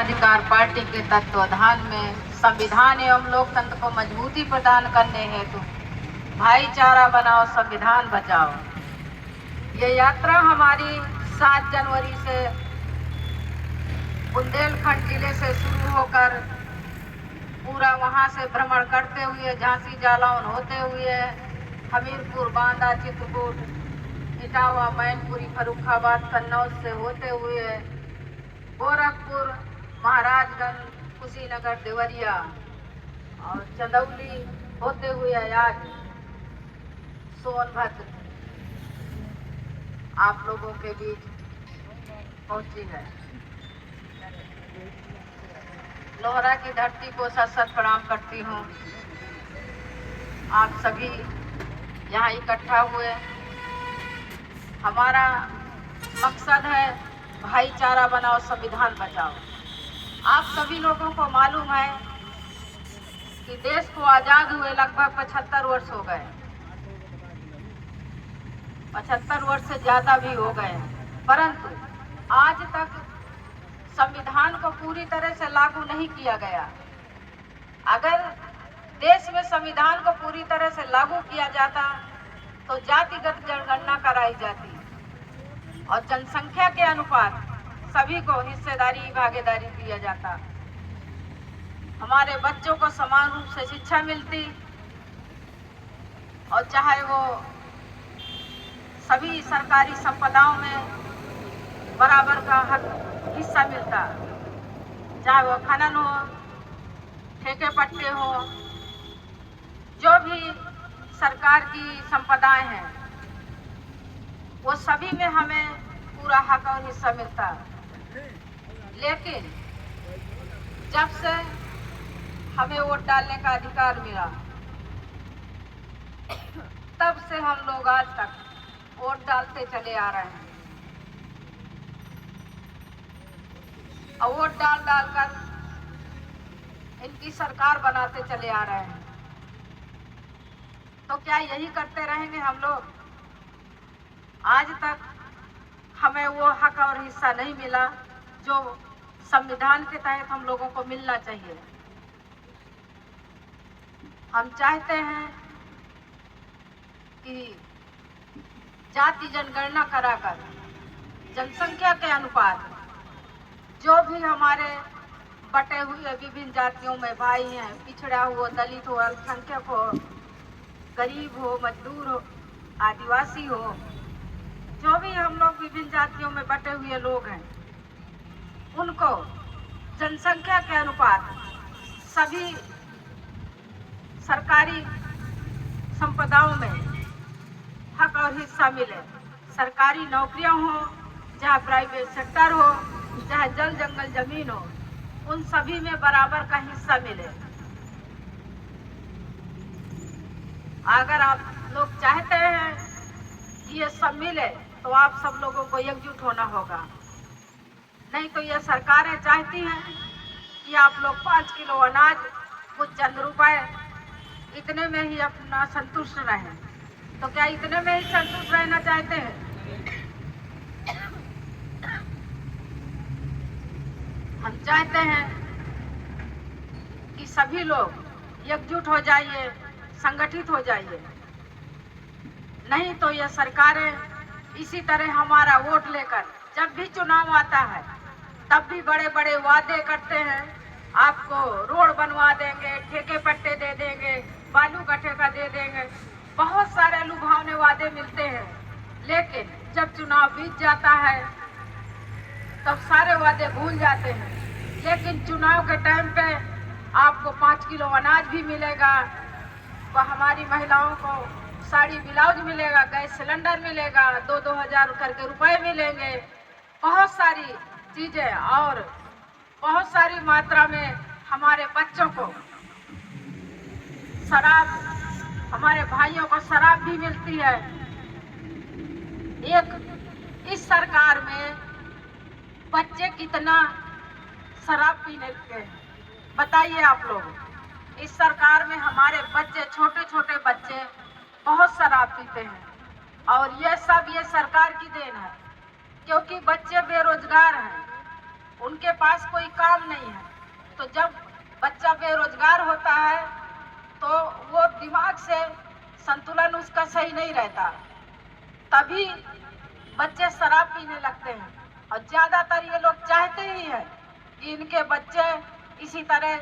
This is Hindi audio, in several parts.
अधिकार पार्टी के तत्वाधान में संविधान एवं लोकतंत्र को मजबूती प्रदान करने हेतु भाईचारा बनाओ संविधान बचाओ। ये यात्रा हमारी 7 जनवरी से बुंदेलखंड जिले से शुरू होकर पूरा वहां से भ्रमण करते हुए झांसी जालौन होते हुए हमीरपुर, बांदा, चित्रकूट, इटावा, मैनपुरी, फर्रुखाबाद, कन्नौज से होते हुए गोरखपुर, महाराजगंज, कुशीनगर, देवरिया और चंदौली होते हुए आज सोनभद्र आप लोगों के बीच पहुंची है। लोहरा की धरती को सत सत प्रणाम करती हूँ। आप सभी यहाँ इकट्ठा हुए, हमारा मकसद है भाईचारा बनाओ संविधान बचाओ। आप सभी लोगों को मालूम है कि देश को आजाद हुए लगभग 75 वर्ष हो गए, 75 वर्ष से ज्यादा भी हो गए, परंतु आज तक संविधान को पूरी तरह से लागू नहीं किया गया। अगर देश में संविधान को पूरी तरह से लागू किया जाता तो जातिगत जनगणना कराई जाती और जनसंख्या के अनुपात सभी को हिस्सेदारी भागीदारी दिया जाता। हमारे बच्चों को समान रूप से शिक्षा मिलती और चाहे वो सभी सरकारी संपदाओं में बराबर का हक हिस्सा मिलता, चाहे वो खनन हो, ठेके पट्टे हो, जो भी सरकार की संपदाएं हैं वो सभी में हमें पूरा हक और हिस्सा मिलता। लेकिन जब से हमें वोट डालने का अधिकार मिला तब से हम लोग आज तक वोट डालते चले आ रहे हैं और वोट डाल कर इनकी सरकार बनाते चले आ रहे हैं। तो क्या यही करते रहेंगे हम लोग? आज तक हमें वो हक और हिस्सा नहीं मिला जो संविधान के तहत हम लोगों को मिलना चाहिए। हम चाहते हैं कि जाति जनगणना कराकर जनसंख्या के अनुपात जो भी हमारे बटे हुए विभिन्न जातियों में भाई हैं, पिछड़ा हो, दलित हो, अल्पसंख्यक हो, गरीब हो, मजदूर हो, आदिवासी हो, जो भी हम लोग विभिन्न जातियों में बटे हुए लोग हैं, उनको जनसंख्या के अनुपात सभी सरकारी संपदाओं में हक और हिस्सा मिले। सरकारी नौकरियां हो, चाहे प्राइवेट सेक्टर हो, चाहे जल जंगल जमीन हो, उन सभी में बराबर का हिस्सा मिले। अगर आप लोग चाहते हैं कि ये सब मिले तो आप सब लोगों को एकजुट होना होगा। नहीं तो ये सरकारें चाहती हैं कि आप लोग 5 किलो अनाज, कुछ चंद रुपए, इतने में ही अपना संतुष्ट रहें। तो क्या इतने में ही संतुष्ट रहना चाहते हैं? हम चाहते हैं कि सभी लोग एकजुट हो जाइए, संगठित हो जाइए। नहीं तो ये सरकारें इसी तरह हमारा वोट लेकर जब भी चुनाव आता है तब भी बड़े बड़े वादे करते हैं। आपको रोड बनवा देंगे, ठेके पट्टे दे देंगे, बालू गट्ठे का दे देंगे, बहुत सारे लुभावने वादे मिलते हैं। लेकिन जब चुनाव बीत जाता है तब सारे वादे भूल जाते हैं। लेकिन चुनाव के टाइम पे आपको 5 किलो अनाज भी मिलेगा, वह हमारी महिलाओं को साड़ी ब्लाउज मिलेगा, गैस सिलेंडर मिलेगा, 2-2 हजार करके रुपए मिलेंगे, बहुत सारी चीजें, और बहुत सारी मात्रा में हमारे बच्चों को शराब, हमारे भाइयों को शराब भी मिलती है। इस सरकार में बच्चे कितना शराब पीने लगते हैं, बताइए आप लोग। इस सरकार में हमारे बच्चे, छोटे छोटे बच्चे बहुत शराब पीते हैं और ये सब ये सरकार की देन है, क्योंकि बच्चे बेरोजगार हैं, उनके पास कोई काम नहीं है। तो जब बच्चा बेरोजगार होता है तो वो दिमाग से संतुलन उसका सही नहीं रहता, तभी बच्चे शराब पीने लगते हैं। और ज्यादातर ये लोग चाहते ही हैं कि इनके बच्चे इसी तरह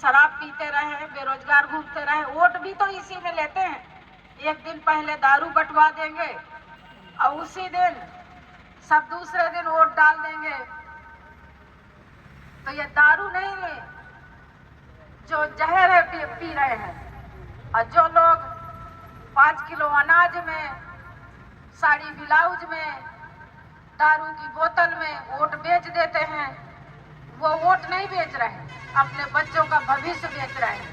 शराब पीते रहे, बेरोजगार घूमते रहे। वोट भी तो इसी में लेते हैं। एक दिन पहले दारू बंटवा देंगे और उसी दिन सब दूसरे दिन वोट डाल देंगे। तो ये दारू नहीं, जो जहर है पी रहे हैं। और जो लोग 5 किलो अनाज में, साड़ी ब्लाउज में, दारू की बोतल में वोट बेच देते हैं, वो वोट नहीं बेच रहे हैं, अपने बच्चों का भविष्य बेच रहे हैं।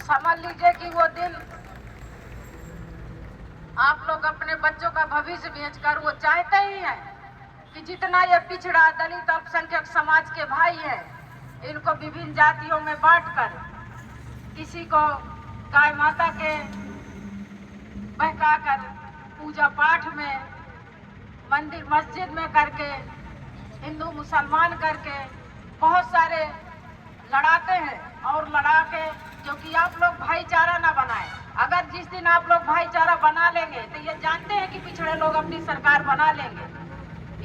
समझ लीजिए कि वो दिन आप लोग अपने बच्चों का भविष्य बेचकर, वो चाहते ही हैं कि जितना ये पिछड़ा दलित अल्पसंख्यक समाज के भाई हैं, इनको विभिन्न जातियों में बांटकर, किसी को गाय माता के बहकाकर पूजा पाठ में, मंदिर मस्जिद में करके, हिंदू मुसलमान करके बहुत सारे लड़ाते हैं। और लड़ा के, क्योंकि आप लोग भाईचारा ना बनाए। अगर जिस दिन आप लोग भाईचारा बना लेंगे तो ये जानते हैं कि पिछड़े लोग अपनी सरकार बना लेंगे,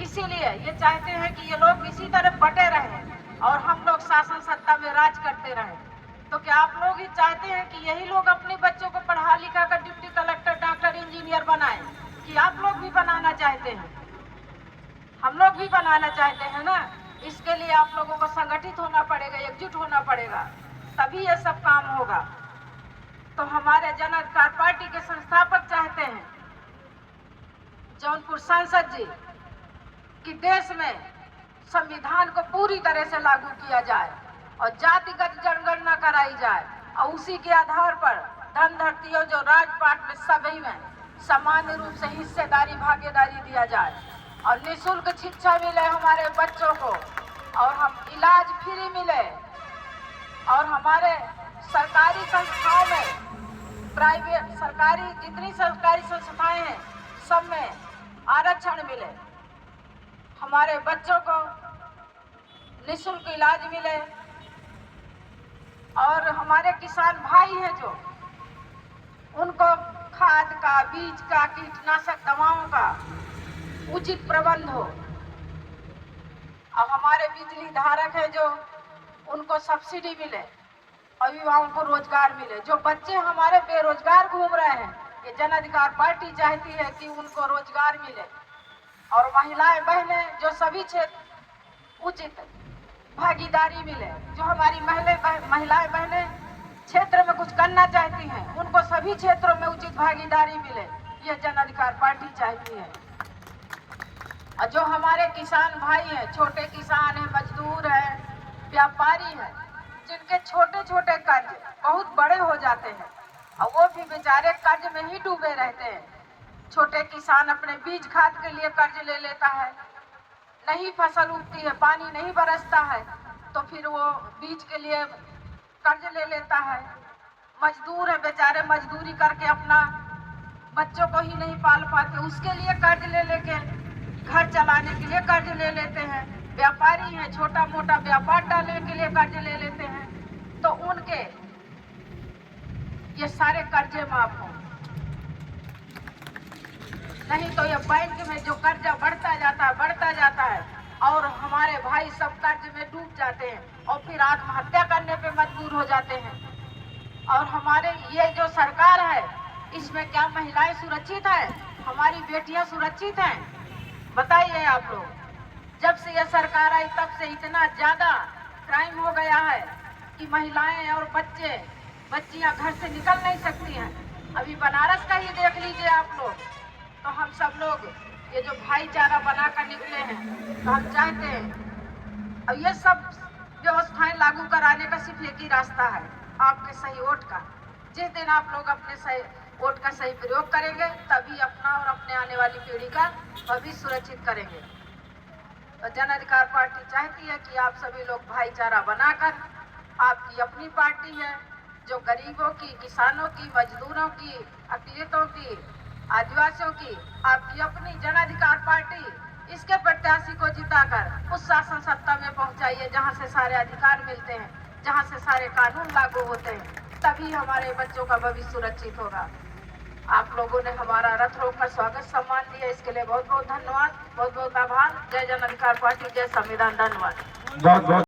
इसीलिए ये चाहते हैं कि ये लोग इसी तरह बटे रहें और हम लोग शासन सत्ता में राज करते रहें। तो क्या आप लोग ही चाहते हैं कि यही लोग अपने बच्चों को पढ़ा लिखा कर डिप्टी कलेक्टर, डॉक्टर, इंजीनियर बनाए? कि आप लोग भी बनाना चाहते हैं? हम लोग भी बनाना चाहते हैं ना। इसके लिए आप लोगों को संगठित होना पड़ेगा, एकजुट होना पड़ेगा, तभी ये सब काम होगा। तो हमारे जन अधिकार पार्टी के संस्थापक चाहते हैं जौनपुर सांसद जी कि देश में संविधान को पूरी तरह से लागू किया जाए और जातिगत जनगणना कराई जाए और उसी के आधार पर धन धरतियों जो राजपाट में सभी में सामान्य रूप से हिस्सेदारी, भागीदारी दिया जाए और निःशुल्क शिक्षा मिले हमारे बच्चों को, और हम इलाज फ्री मिले, और हमारे सरकारी संस्थाओं में, प्राइवेट, सरकारी, जितनी सरकारी संस्थाएं हैं सब में आरक्षण मिले, हमारे बच्चों को निःशुल्क इलाज मिले, और हमारे किसान भाई हैं जो, उनको खाद का, बीज का, कीटनाशक दवाओं का उचित प्रबंध हो। अब हमारे बिजली धारक है जो, उनको सब्सिडी मिले और युवाओं को रोजगार मिले। जो बच्चे हमारे बेरोजगार घूम रहे हैं, ये जन अधिकार पार्टी चाहती है कि उनको रोजगार मिले। और महिलाएं बहनें जो सभी क्षेत्र उचित भागीदारी मिले। जो हमारी महिलाएं बहनें क्षेत्र में कुछ करना चाहती हैं, उनको सभी क्षेत्रों में उचित भागीदारी मिले, ये जन अधिकार पार्टी चाहती है। और जो हमारे किसान भाई हैं, छोटे किसान हैं, मजदूर हैं, व्यापारी हैं, जिनके छोटे छोटे कर्ज बहुत बड़े हो जाते हैं और वो भी बेचारे कर्ज में ही डूबे रहते हैं। छोटे किसान अपने बीज खाद के लिए कर्ज ले लेता है, नहीं फसल उगती है, पानी नहीं बरसता है, तो फिर वो बीज के लिए कर्ज ले लेता है। मजदूर है बेचारे, मजदूरी करके अपना बच्चों को ही नहीं पाल पाते, उसके लिए कर्ज ले लेके घर चलाने के लिए कर्ज ले लेते हैं। व्यापारी हैं, छोटा मोटा व्यापार डालने के लिए कर्ज ले लेते हैं, तो उनके ये सारे कर्जे माफ हों। नहीं तो ये बैंक में जो कर्जा बढ़ता जाता है और हमारे भाई सब कर्ज में डूब जाते हैं और फिर आत्महत्या करने पे मजबूर हो जाते हैं। और हमारे ये जो सरकार है, इसमें क्या महिलाएं सुरक्षित हैं? हमारी बेटियां सुरक्षित हैं? बताइए आप लोग। जब से ये सरकार आई तब से इतना ज्यादा क्राइम हो गया है कि महिलाएं और बच्चियां घर से निकल नहीं सकती हैं। अभी बनारस का ही देख लीजिए आप लोग। तो हम सब लोग ये जो भाईचारा बनाकर निकले हैं, तो हम चाहते हैं और ये सब व्यवस्थाएं लागू कराने का सिर्फ एक ही रास्ता है, आपके सही वोट का। जिस दिन आप लोग अपने सही वोट का सही प्रयोग करेंगे, तभी अपना और अपने आने वाली पीढ़ी का भविष्य सुरक्षित करेंगे। तो जन अधिकार पार्टी चाहती है कि आप सभी लोग भाईचारा बनाकर, आपकी अपनी पार्टी है जो गरीबों की, किसानों की, मजदूरों की, अकलियतों की, आदिवासियों की, आपकी अपनी जन अधिकार पार्टी इसके प्रत्याशी को जिताकर उस शासन सत्ता में पहुंचाइए जहां से सारे अधिकार मिलते हैं, जहां से सारे कानून लागू होते हैं। तभी हमारे बच्चों का भविष्य सुरक्षित होगा। आप लोगों ने हमारा रथ रोक कर स्वागत सम्मान दिया, इसके लिए बहुत बहुत धन्यवाद, बहुत बहुत आभार। जय जन अधिकार पार्टी, जय संविधान। धन्यवाद। बहुत बहुत